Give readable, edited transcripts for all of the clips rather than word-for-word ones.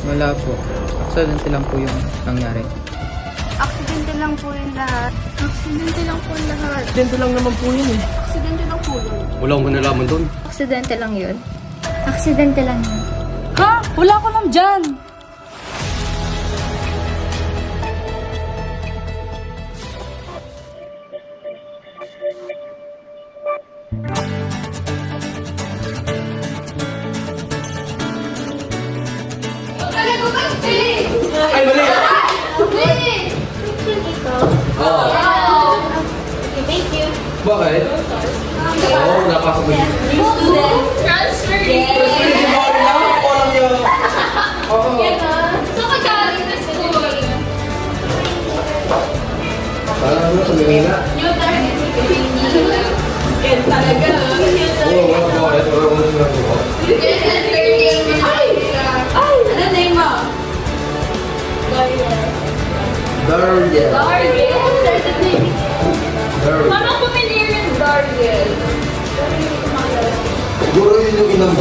Wala po. Aksidente lang po yung nangyari. Aksidente lang po yung lahat. Aksidente lang po yung lahat. Aksidente lang naman po yun eh. Aksidente lang po yun. Wala akong nalaman doon. Aksidente lang yun. Aksidente lang yun. Ha? Wala ko lang dyan. Ay, mali! Thank you. Bakit? Oo, napasok mo yun. Transfer Transfer si Mari na? Ako lang yun. Oo. So, kagaling na school. Parang ano sa Manila? New target si Manila. Yan talaga. Oo, wala po. Ito wala ko na po. Ay! Ano name mo? Dariel. Dariel. Parang familiar yung Dariel. Siguro yun yung ina mo.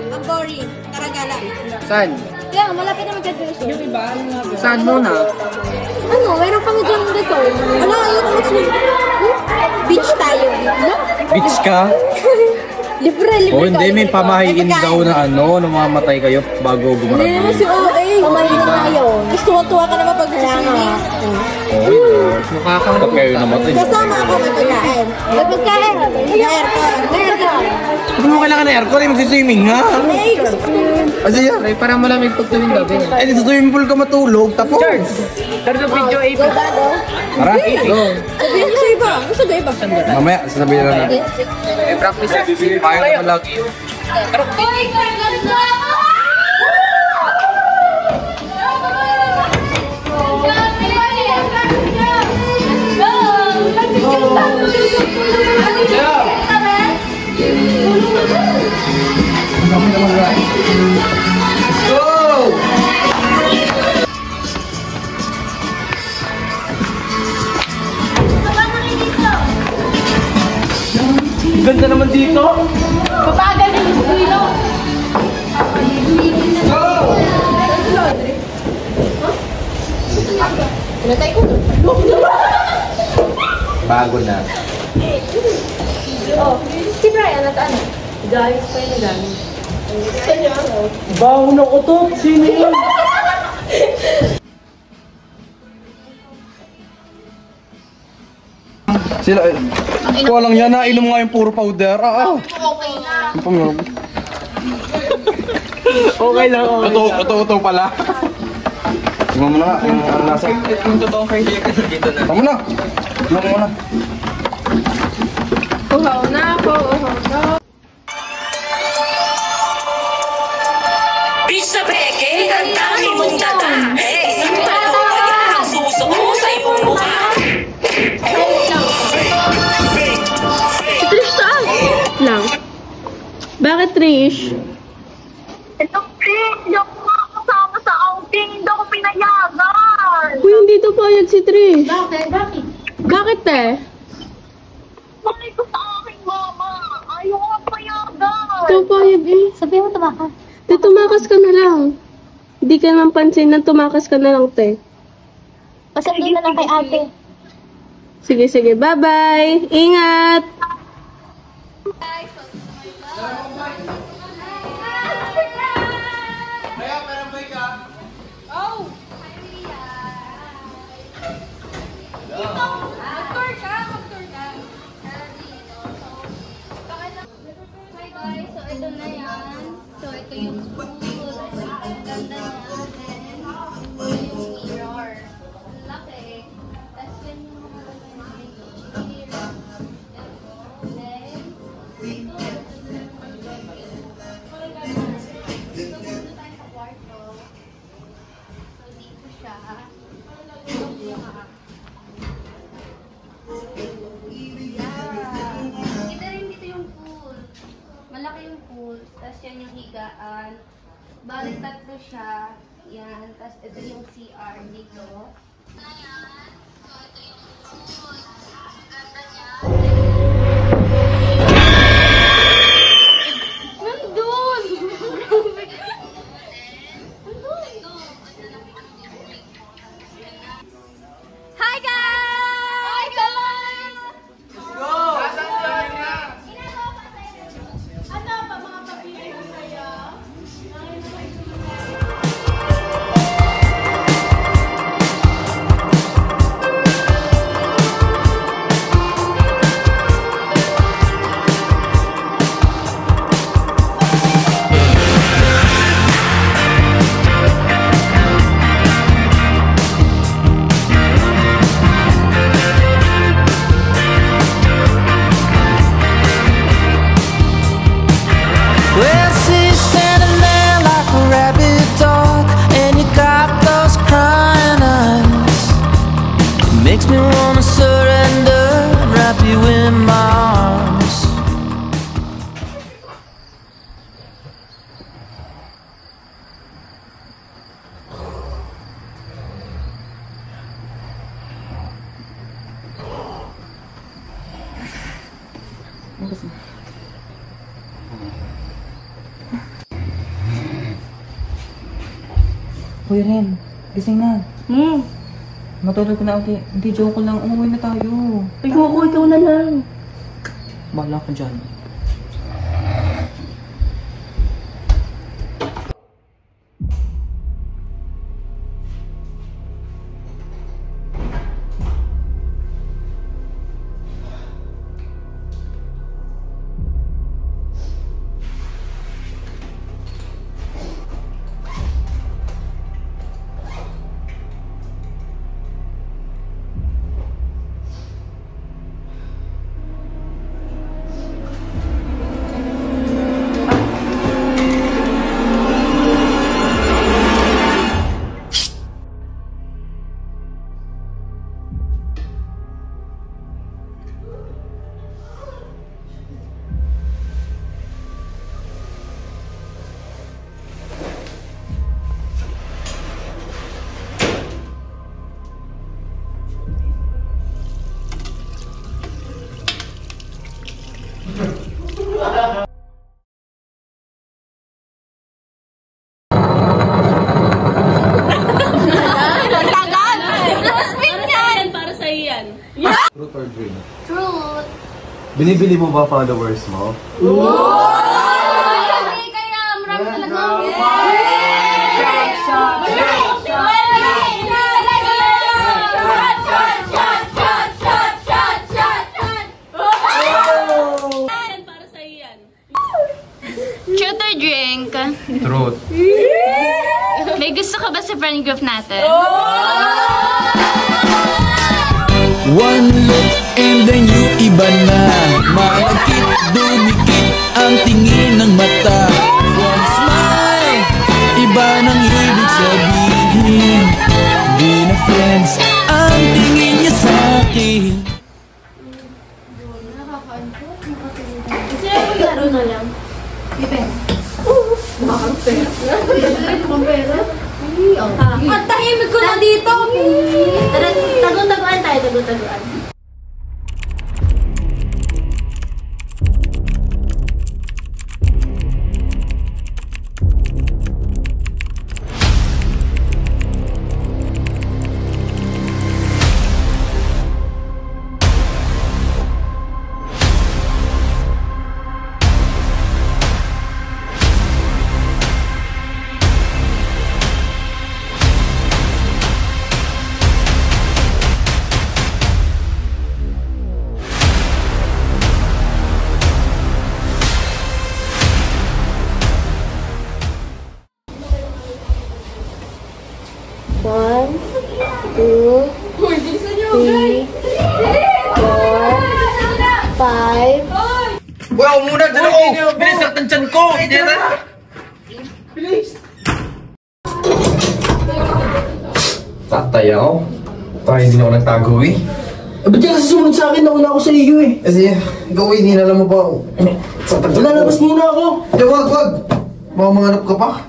Ang boring. Karagala. Saan? Kaya, malapit na mag-graduation. Yung iba? Saan muna? Ano? Mayroon kami dyan resort. Wala, ayoko mag-swim. Beach tayo. No? Beach ka? Libre. O hindi, may pamahiin daw na ano, namamatay kayo bago Hindi gumarami. naman si OA. Pamahiin na yun. Tuwa-tuwa ka naman pag swimming. Ba't kayo namatay? Kasama ako may pagkain. May pagkain. Nag-aircon. Nag-aircon. Hindi mo kailangan na aircon, magsiswimming nga. Kasi yan. Ay, parang malamig pag tuwing gabi. Eh, sa swimming pool ka matulog, tapos. Pero sa video ay Go ba, go? Tara. go. Sabihin niyo sa iba. Gusto ba iba? Mamaya, sasabihin na natin. May practice. Kaya naman lagi. Hoy, ganda ako! Ganda naman dito. Papagal yung squilo. Pinatay ko. Bago na. Oh, si Brian at ano? Guys, pa yung nagamit. Baho ng utot. Sino yun? Sila, ko lang yan, nainom nga yung puro powder. Okay na. Okay lang. Ito pala. Tingnan mo na nga, yung ano nasa. Yung totoong kaibigan kasi dito na. Tama na. Tingnan mo na. Uhaw na ako, uhaw na. Bisa Beke, ang dami mong dada. Isang tato kaya ang suso ko sa iyong mukha. Si Trish saan? Lang. Bakit Trish? Ito, hindi ako makakasama sa outing. Hindi ako pinayagan. Uy, hindi to payag si Trish. Bakit? Bakit? Bakit eh? Bakit ko sa aking mama? Ayaw ko payagan. Ito payag eh. Sabihin mo tumakas. Te, tumakas ka na lang. Hindi ka naman pansin na tumakas ka na lang, te. Pasabihin na lang kay ate. Sige, sige. Bye-bye. Ingat! Guys, so ito na yan. So ito yung spoon. Ang ganda natin. Ito yung mirror. Laki. daan. Balik tatlo siya. Yan. Tapos ito yung CR dito. Ayan. So ito yung ganda niya. Nandun! Hi guys! Hi guys! Let's go! Ano pa mga papili ko kaya? Well, she's standing there like a rabid dog, and you got those crying eyes. It makes me wanna surrender and wrap you in my arms. Kuya Ren, gising na. Matulog na ulit. Hindi, joke ko lang. Umuwi na tayo. Ayoko, ikaw na lang. Bahala ka dyan. Truth or dream? Truth. Binibili mo ba followers mo? Kasi kaya marami talaga. Truth or drink? Truth. May gusto ka ba sa friend group natin? One look and then you iba na. Malagkit, dumikit ang tingin ng mata. One smile, iba nang ibig sabihin. Di na friends ang tingin niya sa akin. Kasi laro na lang. Ang tahimik ko na dito. Tago-taguan tayo, tago-taguan. One, two, 3, 4, 5. Wow, muna dyan ako! Bilis ang tansyan ko! Hindi na! Bilis! Tatay ako? Parang hindi na ako nagtago eh. Ba't yan kasi sumunod sa akin? Nauna ako sa iyo eh. Kasi, ikaw eh, hindi na alam mo ba ako. Lalabas muna ako. Hindi, wag! Mamahanap ka pa?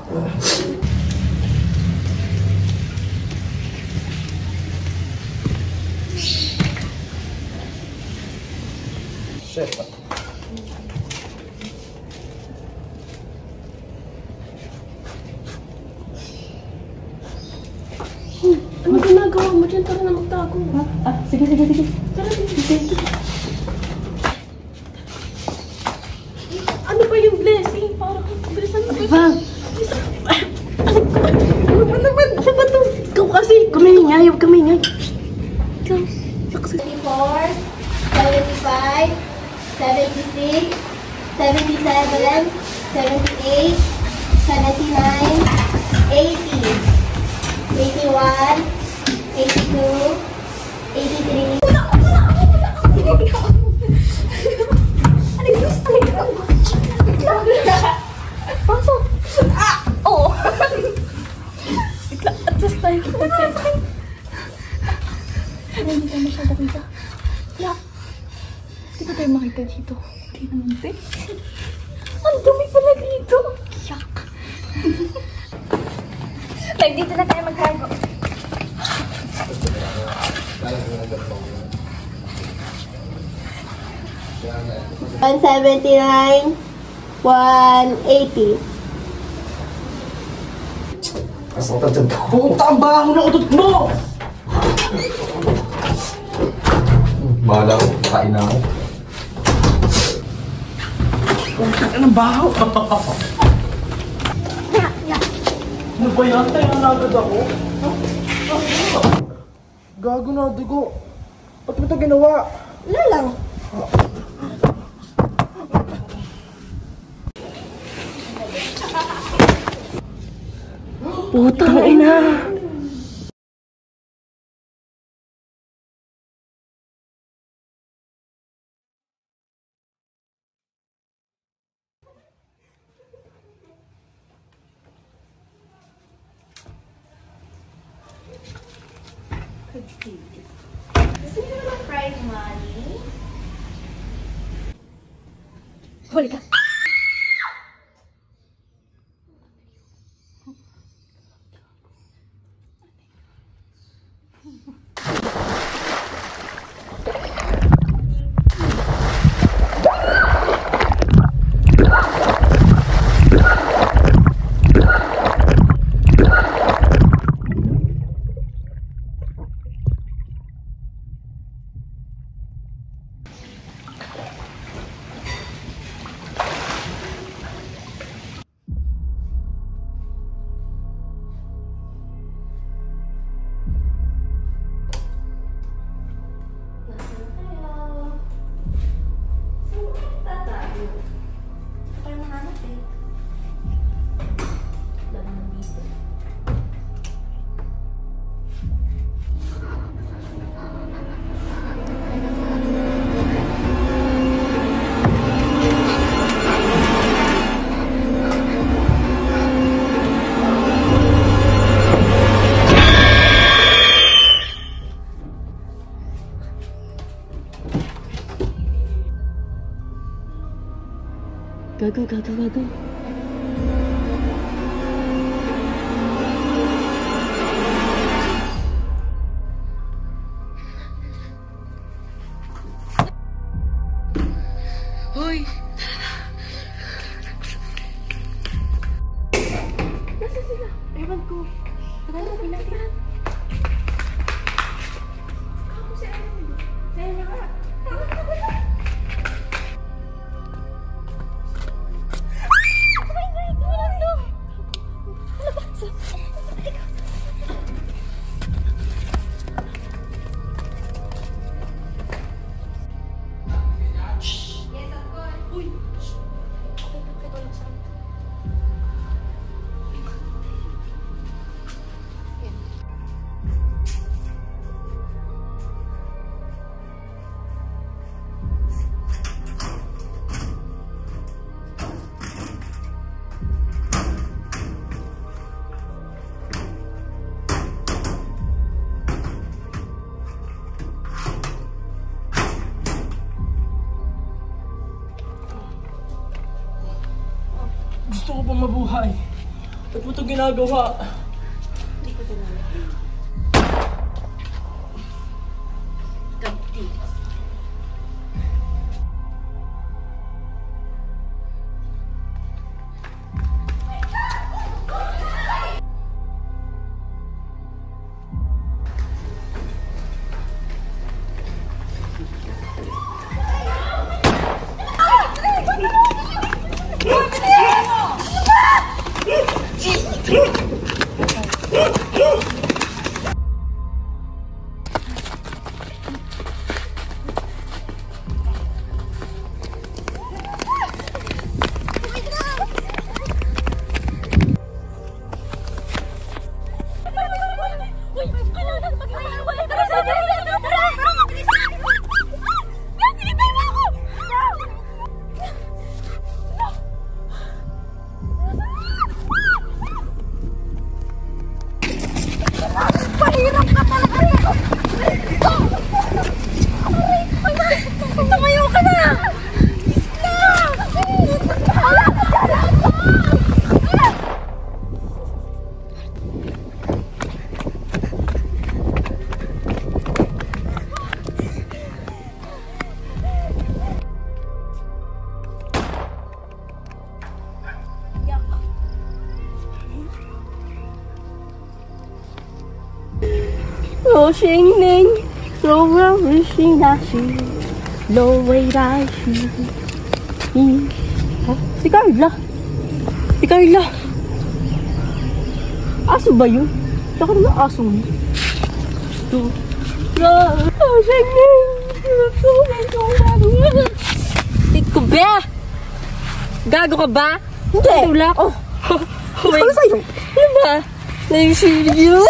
Shit. Ano ginagawa mo dyan? Tara na magtago. Sige. Tara, sige. Ano ba yung blessing? Parang bilisan mo. Ano ba naman? Ano ba to? Ikaw kasi, kumingay. Huwag kumingay. Ikaw. 74, 75, 76, 77, 78, 79, 80, 81, 82, 83. Pasok! Oo! Adjust tayo. Hindi tayo masyado kita. Hindi ba tayo makita dito? Hindi naman, te. Ang dumi pala dito. Yak. Like, dito na tayo magtago. $179, $180. Asal dyan ka. Puta, ang baho ng utot mo! Bahala ko, kain na ako. Puta, ang baho! Ano ba yan? Tayo na agad ako? Gago na, dugo. Ba't mo ito ginawa? Wala lang. Putang ina. Gusto niyo naman fried money? Huli ka. Gago. Hoy! Nasaan sila? Ewan ko. Tara na, pinatihan. Ako si Aaron. Sa'yo na ka. mabuhay. Ba't mo ito ginagawa? Hindi ko tinala. Ganti. Pahirap ka talaga. Tumayo ka na.我心灵柔软的心那是柔伟大是si Carla. Si Carla. Aso ba yun? Saka naman aso yun. Oh, Shangning! Ikaw ba? Gago ka ba? Hindi. Tulak. Oh. Ano sa'yo? Ano ba? Naisiryo?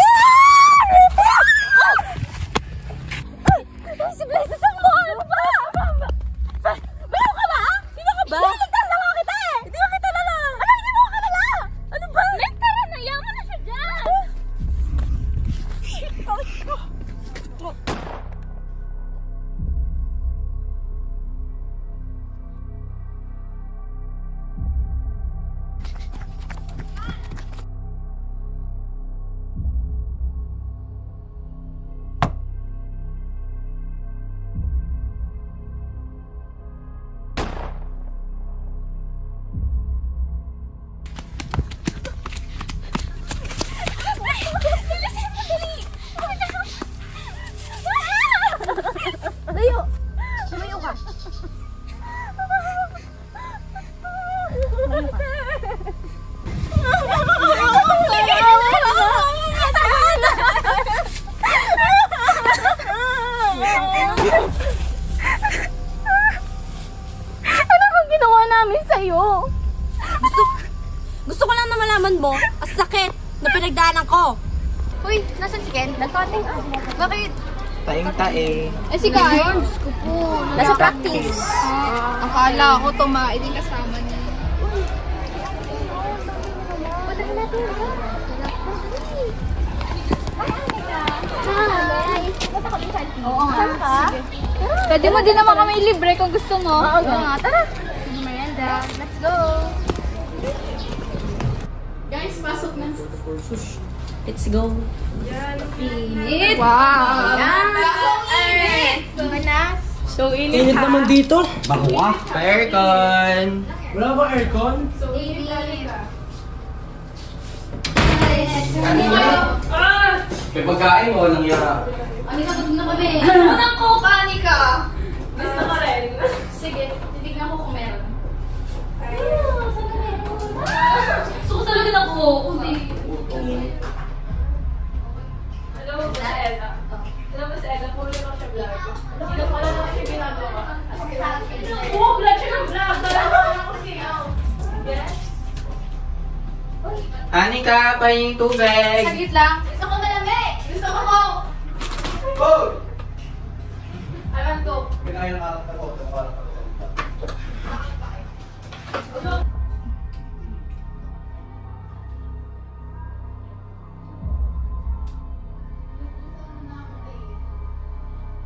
Si Blaze, saan mo? Ano ba? Meron ka ba? Sino ka ba? Pinagdar na nga kita eh! Hindi ko kita lala! Ano? Hindi mo ka lala! Ano ba? Tara na! Yaman na siya dyan! Layo! Lumayo ka! Ano bang ginawa namin sa'yo? Gusto ko lang na malaman mo, ang sakit na pinagdaanan ko. Uy, nasan si Ken? Nagkating. Bakit? Taing-taing. Eh si Kai? Diyos ko po. Nasa practice. Akala ko tumae din kasama niya. Oo nga. Pwede mo din naman kami libre kung gusto mo. Oo nga. Tara. Miranda. Let's go. Guys, pasok na. Let's go. Init. Wow. So, init naman dito. Bangwa. Aircon. Wala ba aircon? May pagkain mo, walang yara. Anika, tutun na kami. Ano nang coke, Anika? Gusto ko rin. Sige, titignan ko kung meron. Sana meron. Gusto ko talaga ng coke. Hello, Miss Ella. Hello, Miss Ella. Puro lang siya vlog. Hindi ko alam na siya ginagawa. Oo, vlog siya ng vlog. Talaga ako siyaw. Yes? Anika, pahinging tubig. Saglit lang. Gusto ko malamig. Gusto ko coke. Oh! Alam ko. Kinain ng anak na ko.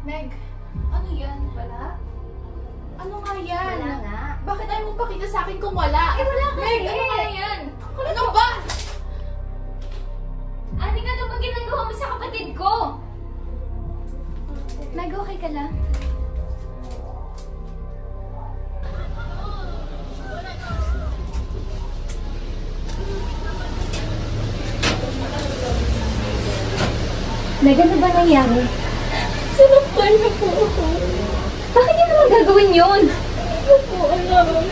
Meg, ano yan? Wala? Ano nga yan? Wala nga. Bakit ayaw mong pakita sa akin kung wala? Eh, wala ka. Meg, ano ba yan? Ano ba? Anika, ano ba ginagawa mo sa kapatid ko? Meg, okay ka lang? Meg, ano ba nangyari? Sinaktan niyo po ako. Bakit yun naman gagawin yun? Hindi po alam.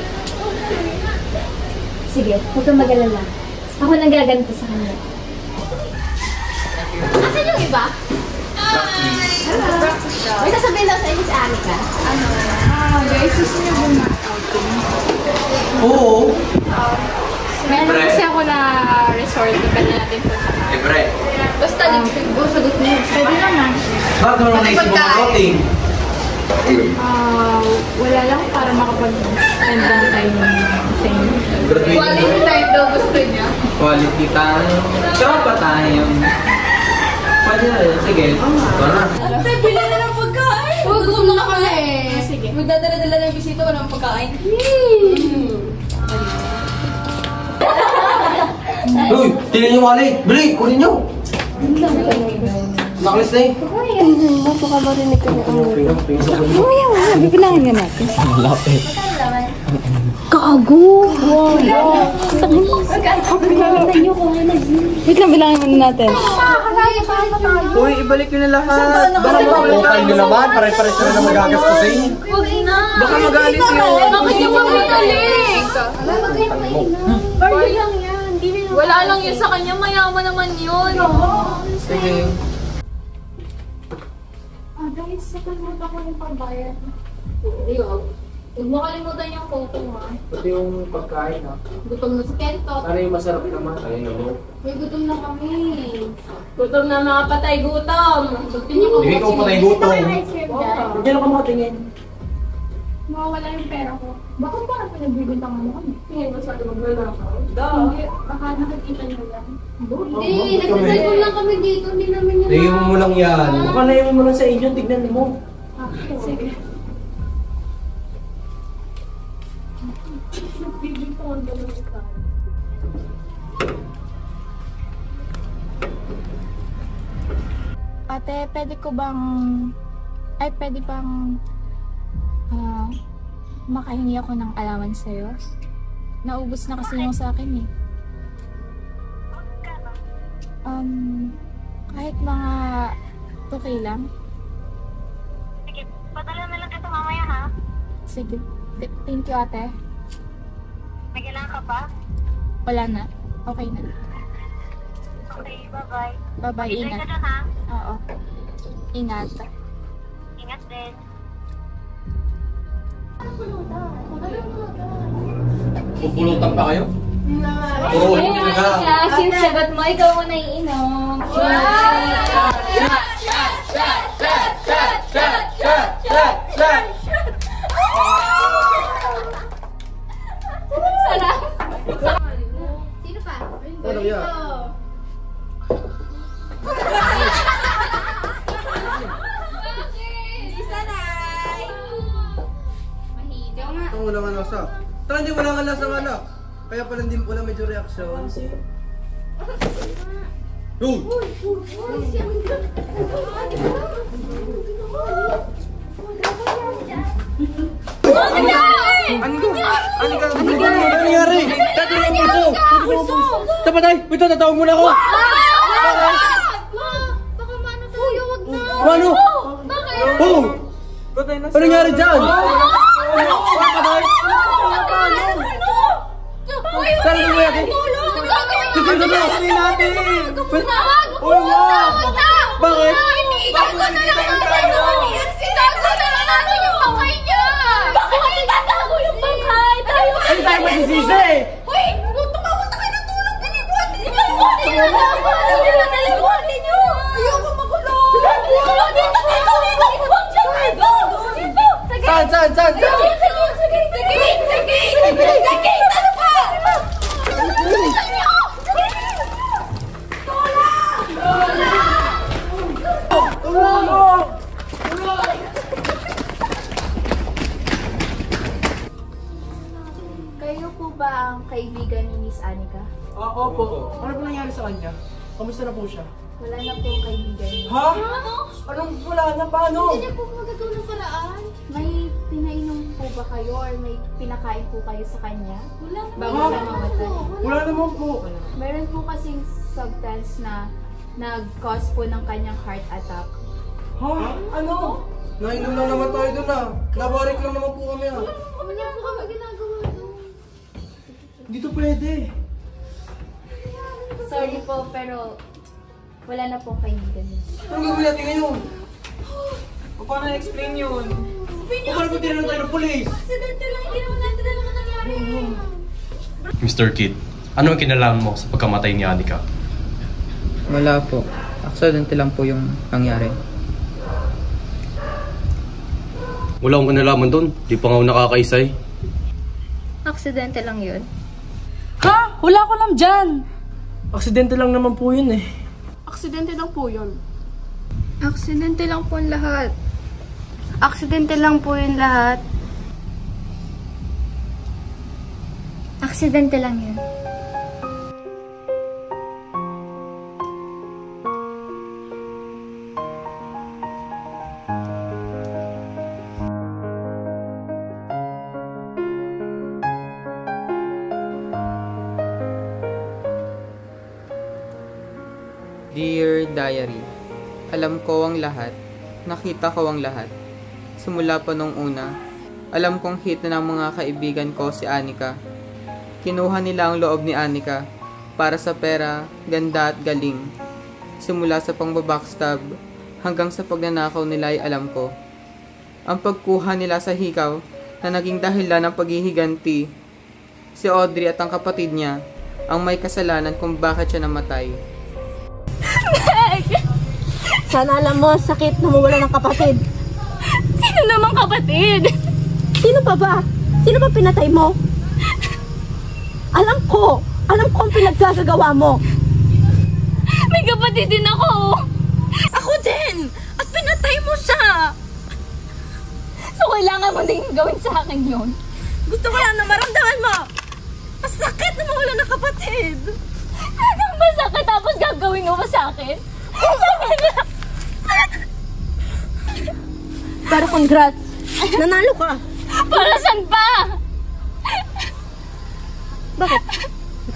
Sige, huwag kang mag-alala. Ako nang gaganto sa kanya. Asan yung iba? May sasabihin lang sa inyo si Anika. Guys, gusto niyo ba outing? Oo. Meron kasi ako na resort. Pwede natin punta. Libre. Basta libre. Sagot niyo. Pwede naman. Bakit mo naman naisip mo mag-outing? Wala lang para makapag-spend lang tayo sa inyo. Graduate. Quality time daw gusto niya. Quality time. Tsaka pa tayo. Pwede na rin. Sige. Ito na. Ate, bili na ng pagkain! Gutom na kami eh. Sige. Magdadala-dala ng bisita ko ng pagkain. Uy! Tingnan niyo wallet! Bili! Kunin niyo! Nakalis na eh. Baka marinig ka na ang mamaya nga, bibilangin nga natin. Lapit. Gago! Wait lang, bilangin muna natin. Uy, ibalik nyo na lahat. Baka Okay nyo naman. Pare-pares na na magagastusin. Baka magalit yun. Bakit yung magagaling? Barley lang yan. Wala lang yun sa kanya. Mayaman naman yun. Sige. Guys, nakalimutan ko yung pambayad. Huwag mo kalimutan yung photo ha. Pati yung pagkain ha. Gutom na si Kentot. Para yung masarap naman. Ayun na mo. May gutom na kami. Gutom na mga patay gutom. Hindi ko patay gutom. Huwag nyo na ka makatingin. Mawawala yung pera ko. Bakit parang pinagbibintang mo kami? Tingin mo sa maglalakaw? Hindi. Baka nakikita nyo lang. Hindi. Nagsasalpon lang kami dito. Hindi namin yun. Tingin mo lang yan. Baka naiwan mo lang sa inyo. Tignan mo. Sige. Ate, pwede ko bang... Ay, pwede bang... makahingi ako ng allowance sa'yo? Naubos na kasi yung sa akin eh. Kahit mga 2K lang. Sige, padala na lang kita mamaya ha. Sige. Thank you, ate. May kailangan ka pa? Wala na. Okay na. Okay, bye-bye. Bye-bye, Enjoy ingat. ka dun ha. Oo. Ingat. Ingat din. Pupulutan pa kayo? Oo, hindi na. Since sagot mo, ikaw mo naiinom. Sarap! Sino pa? Ano yan? Ang walang alasa. Tara, hindi walang alasa ng anak. Kaya pala hindi wala medyo reaction. Uy! Ano nangyari? Dati yung puso! Tapatay! Ito, tatawag muna ako! Baka mano tayo, wag na! Ano? Bakit? Oh! Ano nangyari dyan? Tapatay! Tara, hindi mo yakin! Sige, sige! Sige natin! Uy, wag! Bakit? Itago na lang natin! Itago na lang natin yung pangkay niya! Bakit itatago yung pangkay? Ano tayo masisisi? Uy! Tumawag na kayo ng tulong! Dilibuhatin niyo! Dilibuhatin niyo! Ayoko makulong! Dito! Huwag siya kayo! Dito! Saan? Sige! Ano ba? Bilisan niyo! Tola! kaibigan ni Miss Anika? Opo. Ano po nangyari sa kanya? Kamusta na po siya? Wala na pong kaibigan niya. Ha? Anong wala na? Paano? Hindi niya po magagawa ng paraan. May pinainom po ba kayo or may pinakain po kayo sa kanya? Wala na. Bago siya mamatay? Wala naman po. Meron po kasing substance na nag-cause po ng kanyang heart attack. Ha? Ano? Nainom lang naman tayo dun ah. Nabarik lang naman po kami ah. Wala po kami ginagawa doon. Hindi to pwede. Sorry po, pero wala na pong kaibigan niya. Anong gagawin natin ngayon? Paano na-explain yun? Paano po tinanong tayo ng police? Aksidente lang, hindi naman natin alam ang nangyari. Mr. Kid, ano ang kinalaman mo sa pagkamatay ni Anika? Wala po. Aksidente lang po yung nangyari. Wala akong kinalaman doon. Di pa nga ako nakakaisay. Aksidente lang yun. Ha? Wala ko lang dyan. Aksidente lang naman po yun eh. Aksidente lang po yun. Aksidente lang po yung lahat. Aksidente lang po yung lahat. Aksidente lang yun. Dear Diary, alam ko ang lahat, nakita ko ang lahat. Simula pa nung una, alam kong hit na ng mga kaibigan ko si Anika. Kinuha nila ang loob ni Anika para sa pera, ganda at galing. Simula sa pangbabackstab hanggang sa pagnanakaw nila ay alam ko. Ang pagkuha nila sa hikaw na naging dahilan ng paghihiganti. Si Audrey at ang kapatid niya ang may kasalanan kung bakit siya namatay. Sana alam mo, sakit na mawala ng kapatid. Sino namang kapatid? Sino pa ba? Sino ba pinatay mo? Alam ko ang pinaggagawa mo. May kapatid din ako. Ako din. At pinatay mo siya. So kailangan mo din gawin sa akin yun. Gusto ko lang na maramdaman mo. Masakit na mawala ng kapatid. Anong masakit tapos gagawin mo ba sa akin? Pero congrats. Nanalo ka. Para saan pa? Bakit?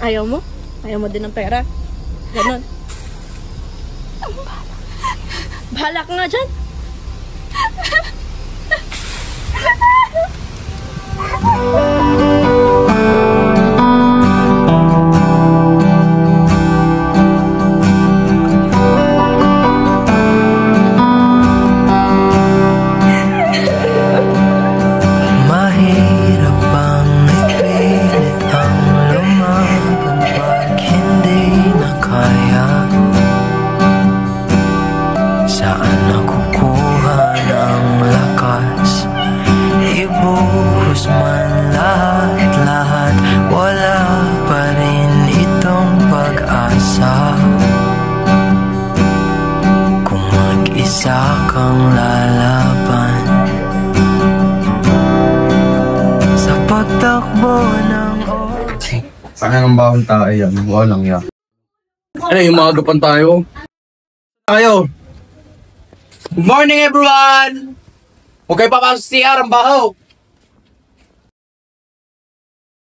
Ayaw mo? Ayaw mo din ng pera? Ganon. Bahala ka nga dyan. Kang lalaban sa pagtakbo ng oras. Saan ang bawang tayo yan? Walang yan. Ano yung mga gapan tayo? Tayo! Good morning everyone! Huwag kayo papasok sa CR ang baho!